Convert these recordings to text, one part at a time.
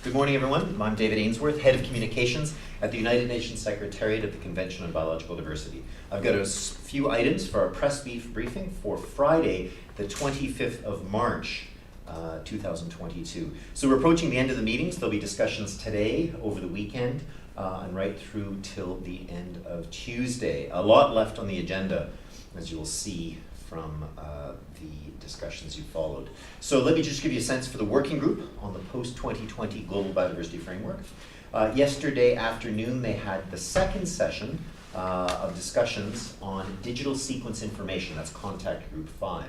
Good morning, everyone. I'm David Ainsworth, Head of Communications at the United Nations Secretariat at the Convention on Biological Diversity. I've got a few items for our press briefing for Friday, the 25th of March, 2022. So we're approaching the end of the meetings. There'll be discussions today, over the weekend, and right through till the end of Tuesday. A lot left on the agenda, as you will see from the discussions you followed. So let me just give you a sense for the working group on the post-2020 Global Biodiversity Framework. Yesterday afternoon they had the second session of discussions on digital sequence information. That's contact group 5.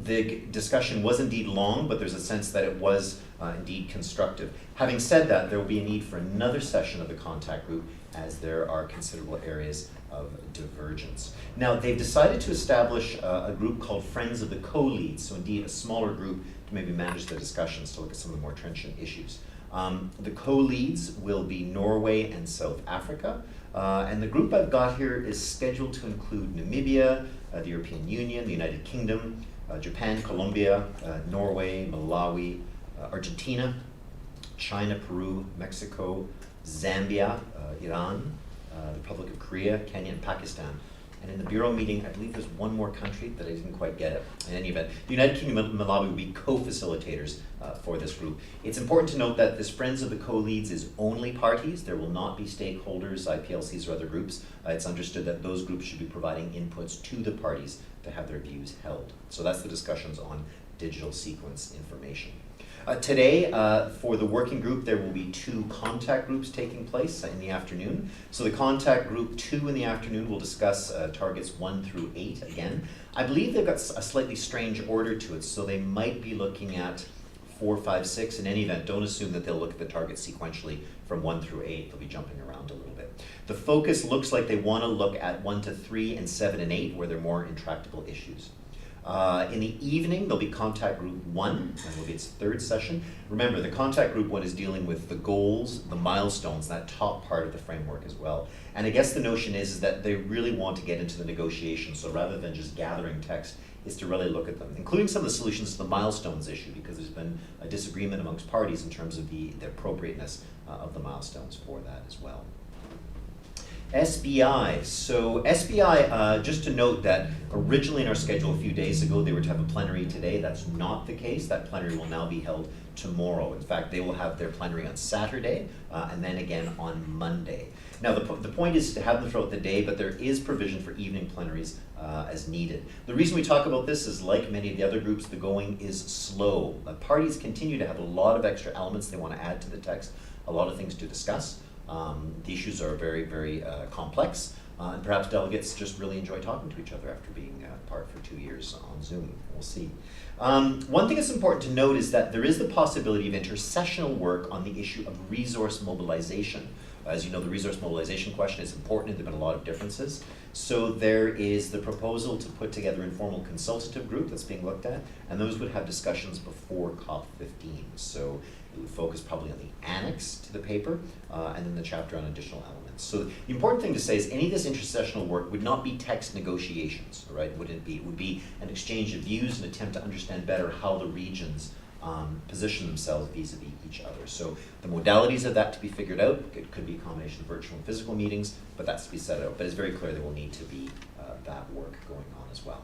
The discussion was indeed long, but there's a sense that it was indeed constructive. Having said that, there will be a need for another session of the contact group as there are considerable areas of divergence. Now, they've decided to establish a group called Friends of the Co-Leads, so indeed a smaller group to maybe manage the discussions to look at some of the more trenchant issues. The co-leads will be Norway and South Africa, and the group I've got here is scheduled to include Namibia, the European Union, the United Kingdom, Japan, Colombia, Norway, Malawi, Argentina, China, Peru, Mexico, Zambia, Iran, the Republic of Korea, Kenya, and Pakistan. And in the Bureau meeting, I believe there's one more country that I didn't quite get it. In any event, the United Kingdom and Malawi will be co-facilitators for this group. It's important to note that this Friends of the Co-Leads is only parties. There will not be stakeholders, IPLCs, or other groups. It's understood that those groups should be providing inputs to the parties to have their views held. So that's the discussions on digital sequence information. Today, for the working group, there will be 2 contact groups taking place in the afternoon. So the contact group 2 in the afternoon will discuss targets 1 through 8 again. I believe they've got a slightly strange order to it, so they might be looking at 4, 5, 6. In any event, don't assume that they'll look at the targets sequentially from 1 through 8. They'll be jumping around a little bit. The focus looks like they want to look at 1 to 3 and 7 and 8, where they're more intractable issues. In the evening, there'll be contact group 1, and will be its 3rd session. Remember, the contact group 1 is dealing with the goals, the milestones, that top part of the framework as well. And I guess the notion is that they really want to get into the negotiations, so rather than just gathering text, is to really look at them, including some of the solutions to the milestones issue, because there's been a disagreement amongst parties in terms of the appropriateness of the milestones for that as well. SBI. So SBI, just to note that originally in our schedule a few days ago, they were to have a plenary today. That's not the case. That plenary will now be held tomorrow. In fact, they will have their plenary on Saturday and then again on Monday. Now, the point is to have them throughout the day, but there is provision for evening plenaries as needed. The reason we talk about this is, like many of the other groups, the going is slow. Parties continue to have a lot of extra elements they want to add to the text, a lot of things to discuss. The issues are very, very complex, and perhaps delegates just really enjoy talking to each other after being apart for 2 years on Zoom. We'll see. One thing that's important to note is that there is the possibility of intersessional work on the issue of resource mobilization. As you know, the resource mobilization question is important, and there have been a lot of differences. So there is the proposal to put together an informal consultative group that's being looked at, and those would have discussions before COP15. So it would focus probably on the annex to the paper, and then the chapter on additional elements. So the important thing to say is any of this intersessional work would not be text negotiations, right? Wouldn't be. It would be an exchange of views, an attempt to understand better how the regions position themselves vis-a-vis each other. So the modalities of that to be figured out. It could be a combination of virtual and physical meetings, but that's to be set out. But it's very clear there will need to be that work going on as well.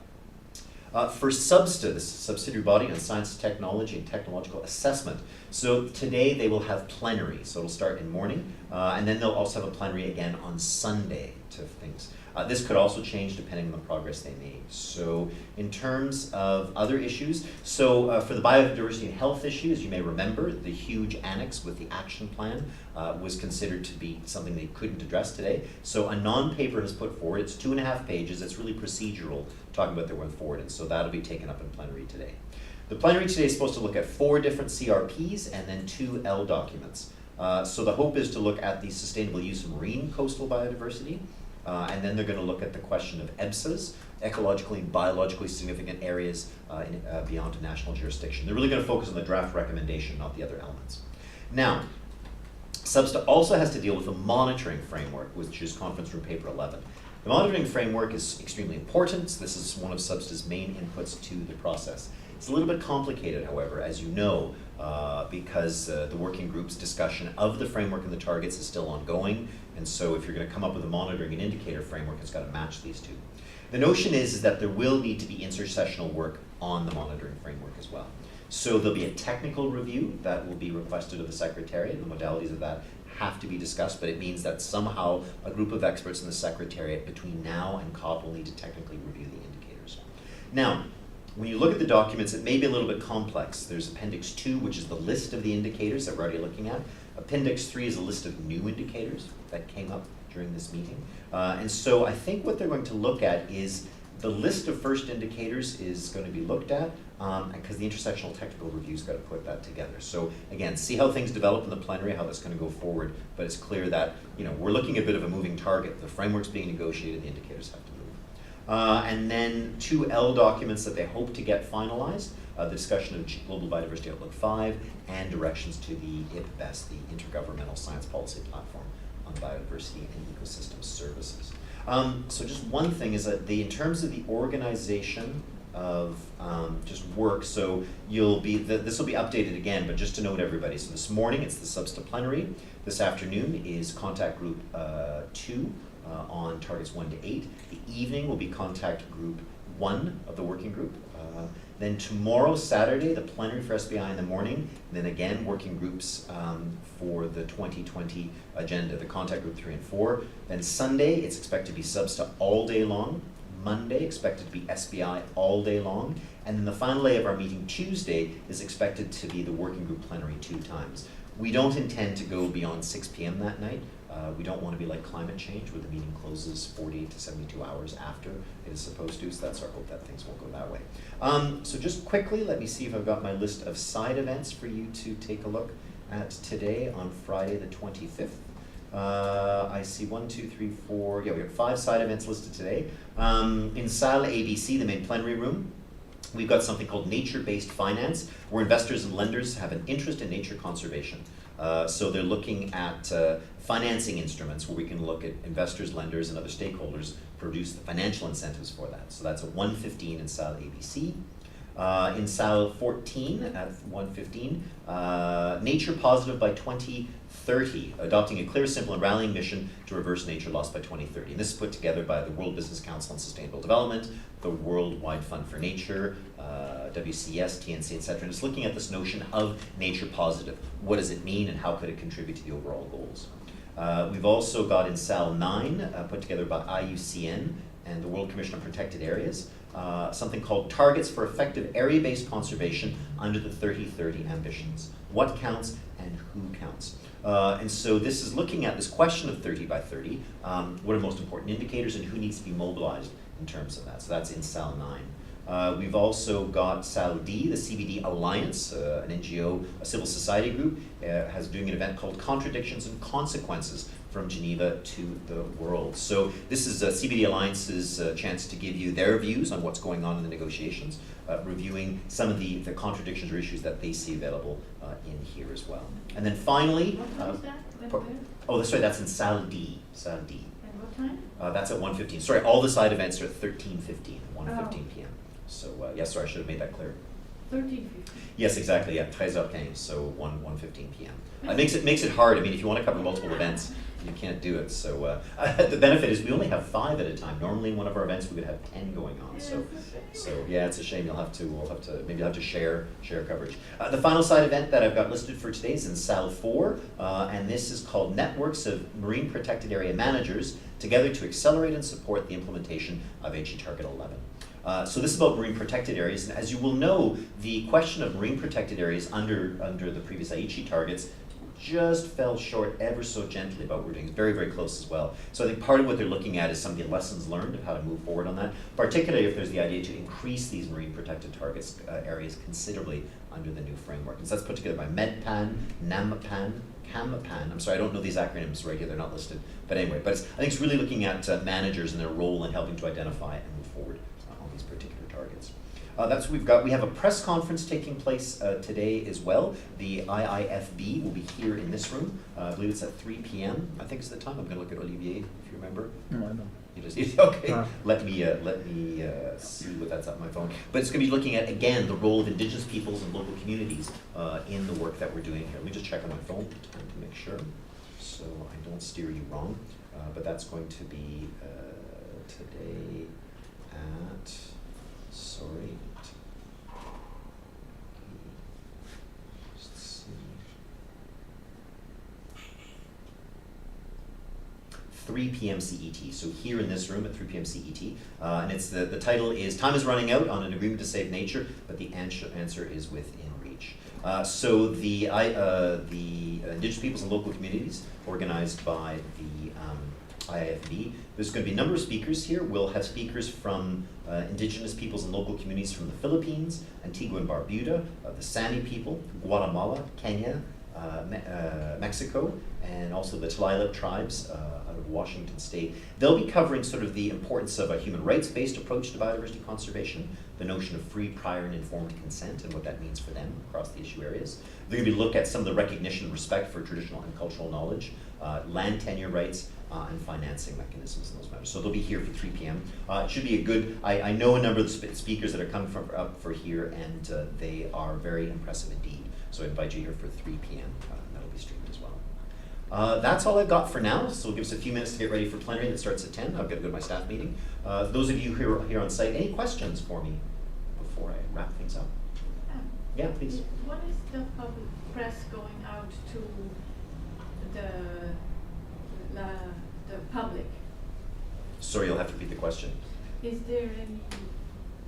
For SBSTA, the subsidiary body on science, technology, and technological assessment. So today they will have plenary, so it'll start in the morning, and then they'll also have a plenary again on Sunday to things. This could also change depending on the progress they made. So in terms of other issues, so for the biodiversity and health issues, you may remember the huge annex with the action plan was considered to be something they couldn't address today. So a non-paper has put forward, it's 2.5 pages, it's really procedural, talking about their way forward, and so that'll be taken up in plenary today. The plenary today is supposed to look at 4 different CRPs and then 2 L documents. So the hope is to look at the sustainable use of marine coastal biodiversity, and then they're going to look at the question of EBSAs, ecologically and biologically significant areas beyond a national jurisdiction. They're really going to focus on the draft recommendation, not the other elements. Now, SBSTA also has to deal with a monitoring framework, which is conference room paper 11. The monitoring framework is extremely important. This is one of SBSTA's main inputs to the process. It's a little bit complicated, however, as you know, because the working group's discussion of the framework and the targets is still ongoing, and so if you're going to come up with a monitoring and indicator framework, it's got to match these two. The notion is that there will need to be intersessional work on the monitoring framework as well. So there'll be a technical review that will be requested of the Secretariat, and the modalities of that have to be discussed, but it means that somehow a group of experts in the Secretariat between now and COP will need to technically review the indicators. Now, when you look at the documents, it may be a little bit complex. There's Appendix 2, which is the list of the indicators that we're already looking at. Appendix 3 is a list of new indicators that came up during this meeting. And so I think what they're going to look at is the list of first indicators is going to be looked at, because the intersectional technical review's got to put that together. So again, see how things develop in the plenary, how that's going to go forward, but it's clear that we're looking at a bit of a moving target. The framework's being negotiated, the indicators have to move. And then 2 L documents that they hope to get finalized, the discussion of Global Biodiversity Outlook 5 and directions to the IPBES, the Intergovernmental Science Policy Platform on Biodiversity and Ecosystem Services. So just one thing is that in terms of the organization of just work, so this will be updated again, but just to note everybody, so this morning it's the SBSTA plenary, this afternoon is contact group 2 on targets 1 to 8, the evening will be contact group 1 of the working group, then tomorrow, Saturday, the plenary for SBI in the morning, and then again working groups for the 2020 agenda, the contact group 3 and 4. Then Sunday, it's expected to be SBSTA all day long. Monday, expected to be SBI all day long. And then the final day of our meeting, Tuesday, is expected to be the working group plenary 2 times. We don't intend to go beyond 6 p.m. that night. We don't want to be like climate change where the meeting closes 48 to 72 hours after it is supposed to, so that's our hope that things won't go that way. So just quickly, let me see if I've got my list of side events for you to take a look at today on Friday the 25th. I see 1, 2, 3, 4, yeah, we have 5 side events listed today. In Salle ABC, the main plenary room, we've got something called nature-based finance, where investors and lenders have an interest in nature conservation. So they're looking at financing instruments where we can look at investors, lenders, and other stakeholders produce the financial incentives for that. So that's at 1:15 in Salle ABC. In Salle 14 at 1:15, Nature Positive by 2030, adopting a clear, simple, and rallying mission to reverse nature loss by 2030. And this is put together by the World Business Council on Sustainable Development, the Worldwide Fund for Nature, WCS, TNC, etc. And it's looking at this notion of nature positive. What does it mean and how could it contribute to the overall goals? We've also got in Salle 9, put together by IUCN and the World Commission on Protected Areas, something called Targets for Effective Area-Based Conservation under the 3030 Ambitions. What counts and who counts? And so this is looking at this question of 30 by 30, what are the most important indicators and who needs to be mobilized in terms of that. So that's in Salle 9. We've also got Salle D, the CBD Alliance, an NGO, a civil society group, has doing an event called Contradictions and Consequences from Geneva to the World. So this is CBD Alliance's chance to give you their views on what's going on in the negotiations, reviewing some of the contradictions or issues that they see available in here as well. And then finally, what time is that? oh, sorry, that's in Salle D. Salle D. And what time? That's at 1:15. Sorry, all the side events are at 13:15, 1:15 p.m. So yeah, sorry, I should have made that clear. 13:15. Yes, exactly. Yeah, 13h15, so 1:15 p.m. It makes it hard. I mean, if you want to cover multiple events, you can't do it. So the benefit is we only have 5 at a time. Normally, in one of our events, we would have 10 going on. So yeah, it's a shame. We'll have to share coverage. The final side event that I've got listed for today is in Salle 4, and this is called Networks of Marine Protected Area Managers Together to Accelerate and Support the Implementation of HE Target 11. So this is about marine protected areas, and as you will know, the question of marine protected areas under the previous Aichi targets just fell short ever so gently about what we're doing. It's very, very close as well. So I think part of what they're looking at is some of the lessons learned of how to move forward on that, particularly if there's the idea to increase these marine protected targets areas considerably under the new framework. And so that's put together by MedPan, NAMPAN, CAMPAN. I'm sorry, I don't know these acronyms right here, they're not listed. But anyway, I think it's really looking at managers and their role in helping to identify and move forward on these particular targets. That's what we've got. We have a press conference taking place today as well. The IIFB will be here in this room. I believe it's at 3 p.m. I think it's the time. I'm going to look at Olivier, if you remember. No, I don't. You just okay. Uh. Let me see what that's on my phone. But it's going to be looking at again the role of Indigenous peoples and local communities in the work that we're doing here. Let me just check on my phone to make sure, so I don't steer you wrong. But that's going to be today at sorry. Let's see. 3 p.m. CET, so here in this room at 3 p.m. CET, and it's the title is "Time is Running Out on an Agreement to Save Nature, but the answer is within reach." So the Indigenous peoples and local communities, organized by the IIFB. There's going to be a number of speakers here. We'll have speakers from Indigenous peoples and local communities from the Philippines, Antigua and Barbuda, the Sami people, Guatemala, Kenya, Mexico, and also the Tlailip tribes out of Washington State. They'll be covering sort of the importance of a human rights-based approach to biodiversity conservation, the notion of free, prior, and informed consent, and what that means for them across the issue areas. They're going to look at some of the recognition and respect for traditional and cultural knowledge, land tenure rights, and financing mechanisms in those matters. So they'll be here for 3 p.m. It should be a good, I know a number of the speakers that are coming up for here, and they are very impressive indeed. So I invite you here for 3 p.m. That'll be streamed as well. That's all I've got for now, so give us a few minutes to get ready for plenary that starts at 10. I've got to go to my staff meeting. Those of you who are here on site, any questions for me before I wrap things up? Yeah, please. What is the public press going out to the public? Sorry, you'll have to repeat the question. Is there any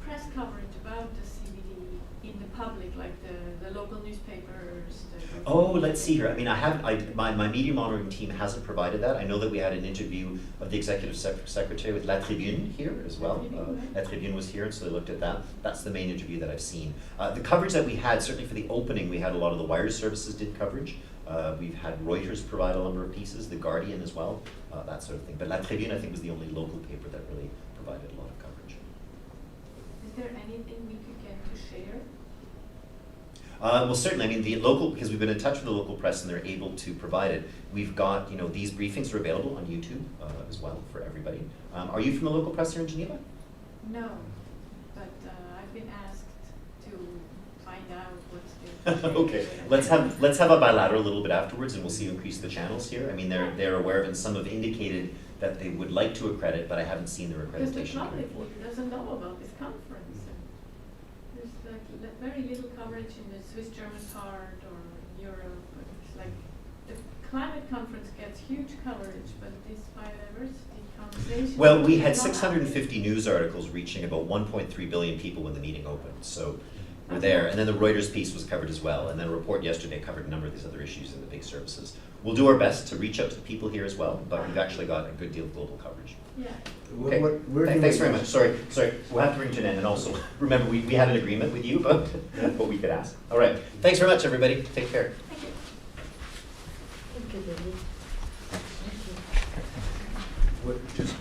press coverage about the CBD in the public, like the local newspapers? Oh, let's see here. I mean, my media monitoring team hasn't provided that. I know that we had an interview of the executive secretary with La Tribune here as well. La Tribune was here, and so they looked at that. That's the main interview that I've seen. The coverage that we had, certainly for the opening, we had a lot of the wire services did coverage. We've had Reuters provide a number of pieces, The Guardian as well, that sort of thing. But La Tribune, I think, was the only local paper that really provided a lot of coverage. Is there anything we could get to share? Well, certainly. I mean, the local, because we've been in touch with the local press and they're able to provide it. We've got, these briefings are available on YouTube as well for everybody. Are you from the local press here in Geneva? No, but I've been asked to find out what's the Okay, let's have a bilateral a little bit afterwards, and we'll see you increase the channels here. I mean, they're aware of it, and some have indicated that they would like to accredit, but I haven't seen their accreditation. Because the public doesn't know about this conference. There's like very little coverage in the Swiss-German part or Europe. It's like the climate conference gets huge coverage, but this biodiversity conversation. Well, we had is not 650 news articles reaching about 1.3 billion people when the meeting opened, so we're there. And then the Reuters piece was covered as well, and then a report yesterday covered a number of these other issues in the big services. We'll do our best to reach out to the people here as well, but we've actually got a good deal of global coverage. Yeah. Okay. Thanks very much. Sorry. We'll have to bring to an end. And also, remember, we had an agreement with you about what we could ask. All right. Thanks very much, everybody. Take care. Thank you. Thank you, David. Thank you. Just